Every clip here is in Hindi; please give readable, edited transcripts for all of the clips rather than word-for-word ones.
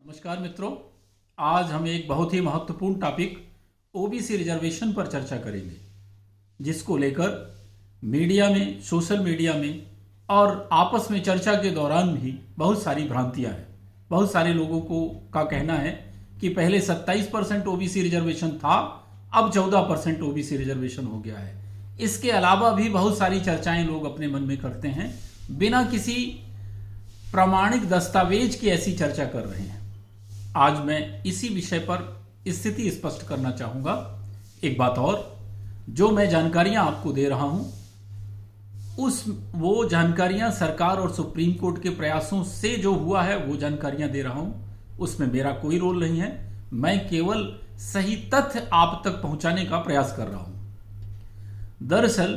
नमस्कार मित्रों, आज हम एक बहुत ही महत्वपूर्ण टॉपिक ओबीसी रिजर्वेशन पर चर्चा करेंगे, जिसको लेकर मीडिया में, सोशल मीडिया में और आपस में चर्चा के दौरान भी बहुत सारी भ्रांतियां हैं। बहुत सारे लोगों का कहना है कि पहले 27% ओबीसी रिजर्वेशन था, अब 14% ओबीसी रिजर्वेशन हो गया है। इसके अलावा भी बहुत सारी चर्चाएं लोग अपने मन में करते हैं, बिना किसी प्रामाणिक दस्तावेज की ऐसी चर्चा कर रहे हैं। आज मैं इसी विषय पर स्थिति स्पष्ट करना चाहूंगा। एक बात और, जो मैं जानकारियां आपको दे रहा हूं, वो जानकारियां सरकार और सुप्रीम कोर्ट के प्रयासों से जो हुआ है वो जानकारियां दे रहा हूं। उसमें मेरा कोई रोल नहीं है, मैं केवल सही तथ्य आप तक पहुंचाने का प्रयास कर रहा हूं। दरअसल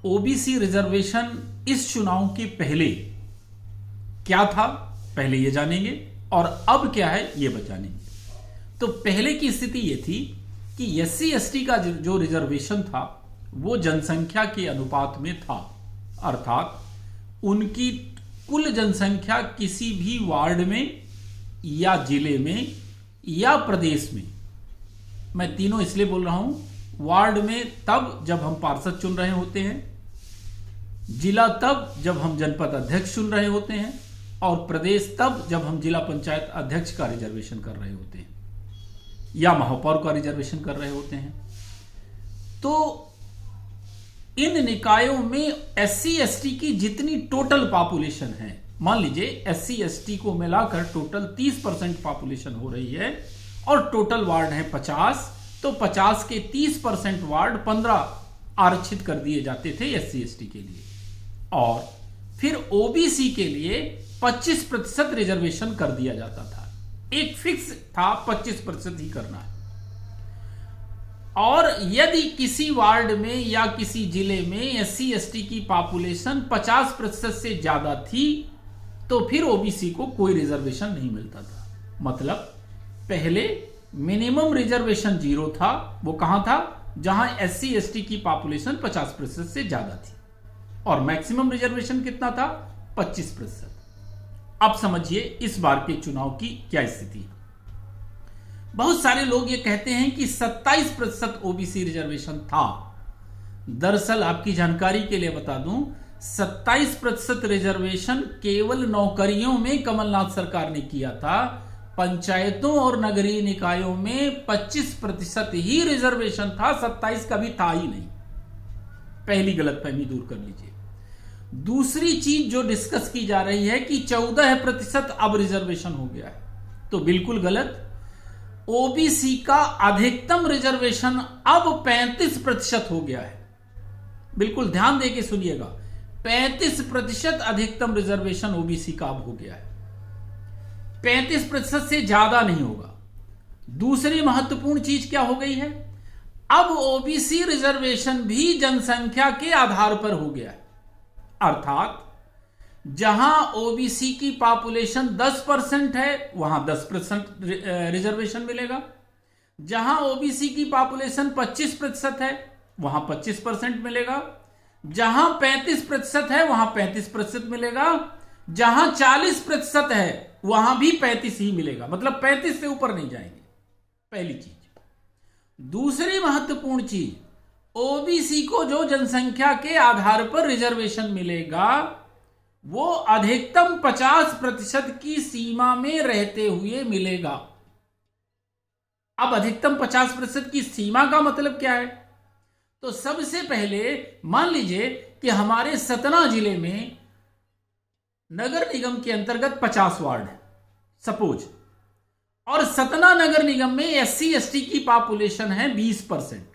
ओबीसी रिजर्वेशन इस चुनाव के पहले क्या था, पहले ये जानेंगे, और अब क्या है ये जानेंगे। तो पहले की स्थिति ये थी कि एससी एसटी का जो रिजर्वेशन था वो जनसंख्या के अनुपात में था, अर्थात उनकी कुल जनसंख्या किसी भी वार्ड में या जिले में या प्रदेश में, मैं तीनों इसलिए बोल रहा हूं, वार्ड में तब जब हम पार्षद चुन रहे होते हैं, जिला तब जब हम जनपद अध्यक्ष चुन रहे होते हैं, और प्रदेश तब जब हम जिला पंचायत अध्यक्ष का रिजर्वेशन कर रहे होते हैं या महापौर का रिजर्वेशन कर रहे होते हैं। तो इन निकायों में एससी एसटी की जितनी टोटल पॉपुलेशन है, मान लीजिए एससी एसटी को मिलाकर टोटल 30% पॉपुलेशन हो रही है और टोटल वार्ड है 50, तो 50 के 30% वार्ड 15 आरक्षित कर दिए जाते थे एससी एसटी के लिए, और फिर ओबीसी के लिए 25% रिजर्वेशन कर दिया जाता था। एक फिक्स था, 25% ही करना है। और यदि किसी वार्ड में या किसी जिले में एससी एसटी की पॉपुलेशन 50% से ज्यादा थी तो फिर ओबीसी को कोई रिजर्वेशन नहीं मिलता था। मतलब पहले मिनिमम रिजर्वेशन 0 था, वो कहां था, जहां एससी एसटी की पॉपुलेशन 50% से ज्यादा थी, और मैक्सिमम रिजर्वेशन कितना था, 25%। अब समझिए इस बार के चुनाव की क्या स्थिति है। बहुत सारे लोग ये कहते हैं कि 27% ओबीसी रिजर्वेशन था। दरअसल आपकी जानकारी के लिए बता दूं, 27% रिजर्वेशन केवल नौकरियों में कमलनाथ सरकार ने किया था। पंचायतों और नगरीय निकायों में 25% ही रिजर्वेशन था, 27 कभी था ही नहीं। पहली गलतफहमी दूर कर लीजिए। दूसरी चीज जो डिस्कस की जा रही है कि 14% अब रिजर्वेशन हो गया है, तो बिल्कुल गलत। ओबीसी का अधिकतम रिजर्वेशन अब 35% हो गया है। बिल्कुल ध्यान देके सुनिएगा, 35% अधिकतम रिजर्वेशन ओबीसी का अब हो गया है, 35% से ज्यादा नहीं होगा। दूसरी महत्वपूर्ण चीज क्या हो गई है, अब ओबीसी रिजर्वेशन भी जनसंख्या के आधार पर हो गया है, अर्थात जहां ओबीसी की पॉपुलेशन 10% है वहां 10% रिजर्वेशन मिलेगा, जहां ओबीसी की पॉपुलेशन 25% है वहां 25% मिलेगा, जहां 35% है वहां 35% मिलेगा, जहां 40% है वहां भी 35 ही मिलेगा। मतलब 35 से ऊपर नहीं जाएंगे, पहली चीज। दूसरी महत्वपूर्ण चीज, ओबीसी को जो जनसंख्या के आधार पर रिजर्वेशन मिलेगा वो अधिकतम 50% की सीमा में रहते हुए मिलेगा। अब अधिकतम 50% की सीमा का मतलब क्या है, तो सबसे पहले मान लीजिए कि हमारे सतना जिले में नगर निगम के अंतर्गत 50 वार्ड है सपोज, और सतना नगर निगम में एससी एसटी की पॉपुलेशन है 20%,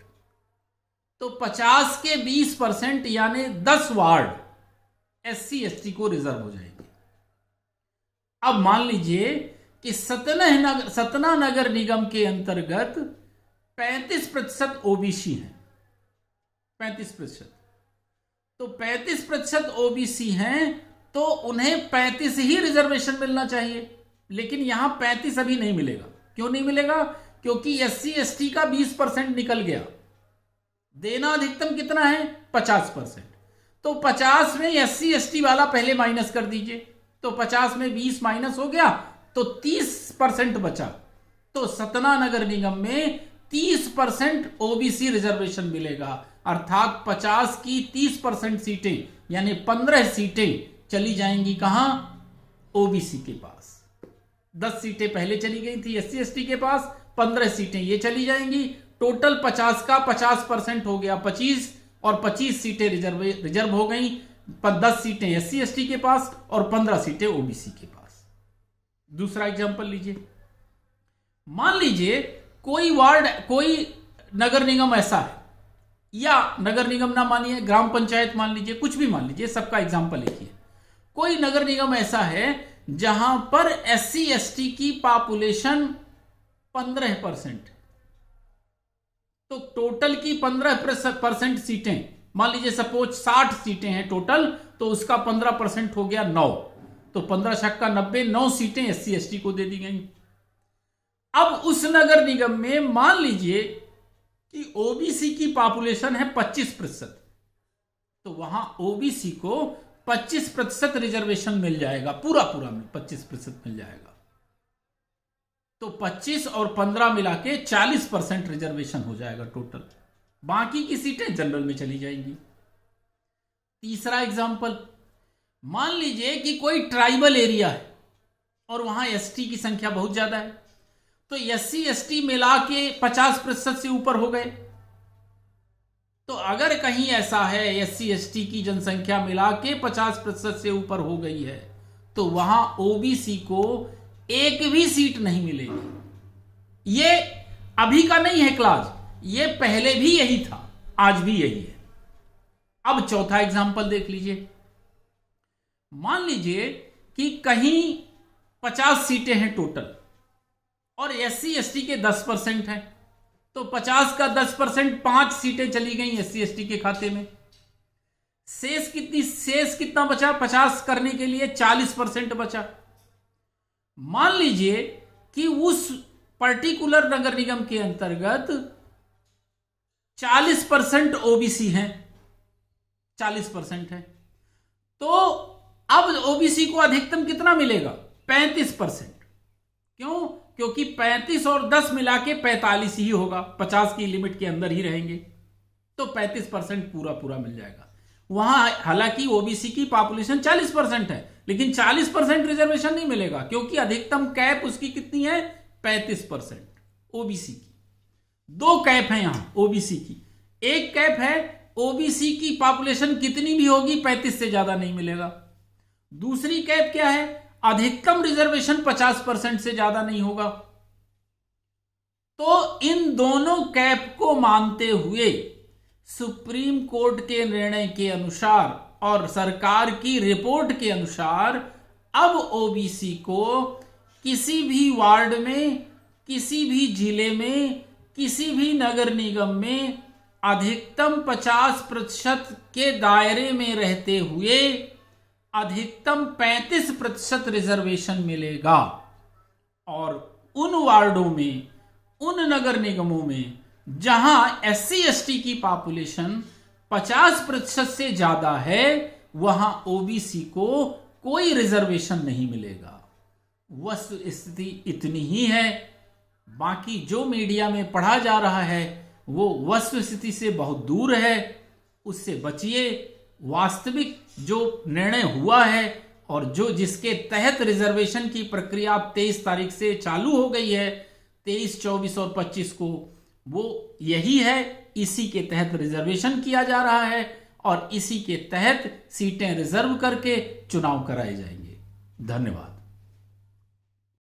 तो 50 के 20% यानी 10 वार्ड एससी एसटी को रिजर्व हो जाएंगे। अब मान लीजिए कि सतना नगर निगम के अंतर्गत 35% ओबीसी है, 35%, तो 35% ओबीसी हैं तो उन्हें 35 ही रिजर्वेशन मिलना चाहिए, लेकिन यहां 35 अभी नहीं मिलेगा। क्यों नहीं मिलेगा, क्योंकि एससी एसटी का 20% निकल गया। देना अधिकतम कितना है, 50%, तो 50 में एससी एसटी वाला पहले माइनस कर दीजिए, तो 50 में 20 माइनस हो गया तो 30% बचा। तो सतना नगर निगम में 30% ओबीसी रिजर्वेशन मिलेगा, अर्थात 50 की 30% सीटें यानी 15 सीटें चली जाएंगी कहां? ओबीसी के पास। 10 सीटें पहले चली गई थी एससी एसटी के पास, 15 सीटें ये चली जाएंगी। टोटल 50 का 50% हो गया 25, और 25 सीटें रिजर्व हो गई। 10 सीटें एससी एसटी के पास और 15 सीटें ओबीसी के पास। दूसरा एग्जांपल लीजिए। मान लीजिए कोई नगर निगम ऐसा है, या नगर निगम ना मानिए, ग्राम पंचायत मान लीजिए, कुछ भी मान लीजिए, सबका एग्जांपल एक ही है। कोई नगर निगम ऐसा है जहां पर एससी एसटी की पॉपुलेशन 15%, तो टोटल की 15% सीटें, मान लीजिए सपोज 60 सीटें हैं टोटल, तो उसका 15% हो गया 9, तो 15 छक्का 90, 9 सीटें एससी एसटी को दे दी गई। अब उस नगर निगम में मान लीजिए कि ओबीसी की पॉपुलेशन है 25%, तो वहां ओबीसी को 25% रिजर्वेशन मिल जाएगा, पूरा में 25% मिल जाएगा। तो 25 और 15 मिला के 40% रिजर्वेशन हो जाएगा टोटल। बाकी की सीटें जनरल में चली जाएंगी। तीसरा एग्जांपल, मान लीजिए कि कोई ट्राइबल एरिया है और वहां एसटी की संख्या बहुत ज्यादा है, तो एससी एसटी मिला के 50% से ऊपर हो गए। तो अगर कहीं ऐसा है एससी एसटी की जनसंख्या मिला के 50% से ऊपर हो गई है, तो वहां ओबीसी को एक भी सीट नहीं मिलेगी। ये अभी का नहीं है क्लास, ये पहले भी यही था, आज भी यही है। अब चौथा एग्जांपल देख लीजिए। मान लीजिए कि कहीं 50 सीटें हैं टोटल और एससी एसटी के 10% हैं, तो 50 का 10% 5 सीटें चली गई एससी एसटी के खाते में। शेष कितना बचा? 50 करने के लिए 40% बचा। मान लीजिए कि उस पर्टिकुलर नगर निगम के अंतर्गत 40% ओबीसी हैं, 40% है, तो अब ओबीसी को अधिकतम कितना मिलेगा? 35%। क्यों? क्योंकि 35 और 10 मिला के 45 ही होगा, 50 की लिमिट के अंदर ही रहेंगे, तो 35% पूरा मिल जाएगा। वहां हालांकि ओबीसी की पॉपुलेशन 40% है, लेकिन 40% रिजर्वेशन नहीं मिलेगा, क्योंकि अधिकतम कैप उसकी कितनी है? 35% ओबीसी की। 2 कैप है यहां ओबीसी की। एक कैप है ओबीसी की पॉपुलेशन कितनी भी होगी 35 से ज्यादा नहीं मिलेगा। दूसरी कैप क्या है? अधिकतम रिजर्वेशन 50% से ज्यादा नहीं होगा। तो इन दोनों कैप को मानते हुए सुप्रीम कोर्ट के निर्णय के अनुसार और सरकार की रिपोर्ट के अनुसार अब ओबीसी को किसी भी वार्ड में, किसी भी जिले में, किसी भी नगर निगम में अधिकतम 50% के दायरे में रहते हुए अधिकतम 35% रिजर्वेशन मिलेगा। और उन वार्डों में, उन नगर निगमों में जहां एससी एसटी की पॉपुलेशन 50% से ज्यादा है, वहां ओबीसी को कोई रिजर्वेशन नहीं मिलेगा। वस्तु स्थिति इतनी ही है। बाकी जो मीडिया में पढ़ा जा रहा है वो वस्तु स्थिति से बहुत दूर है, उससे बचिए। वास्तविक जो निर्णय हुआ है और जिसके तहत रिजर्वेशन की प्रक्रिया 23 तारीख से चालू हो गई है, 23, 24 और 25 को, वो यही है। इसी के तहत रिजर्वेशन किया जा रहा है और इसी के तहत सीटें रिजर्व करके चुनाव कराए जाएंगे। धन्यवाद।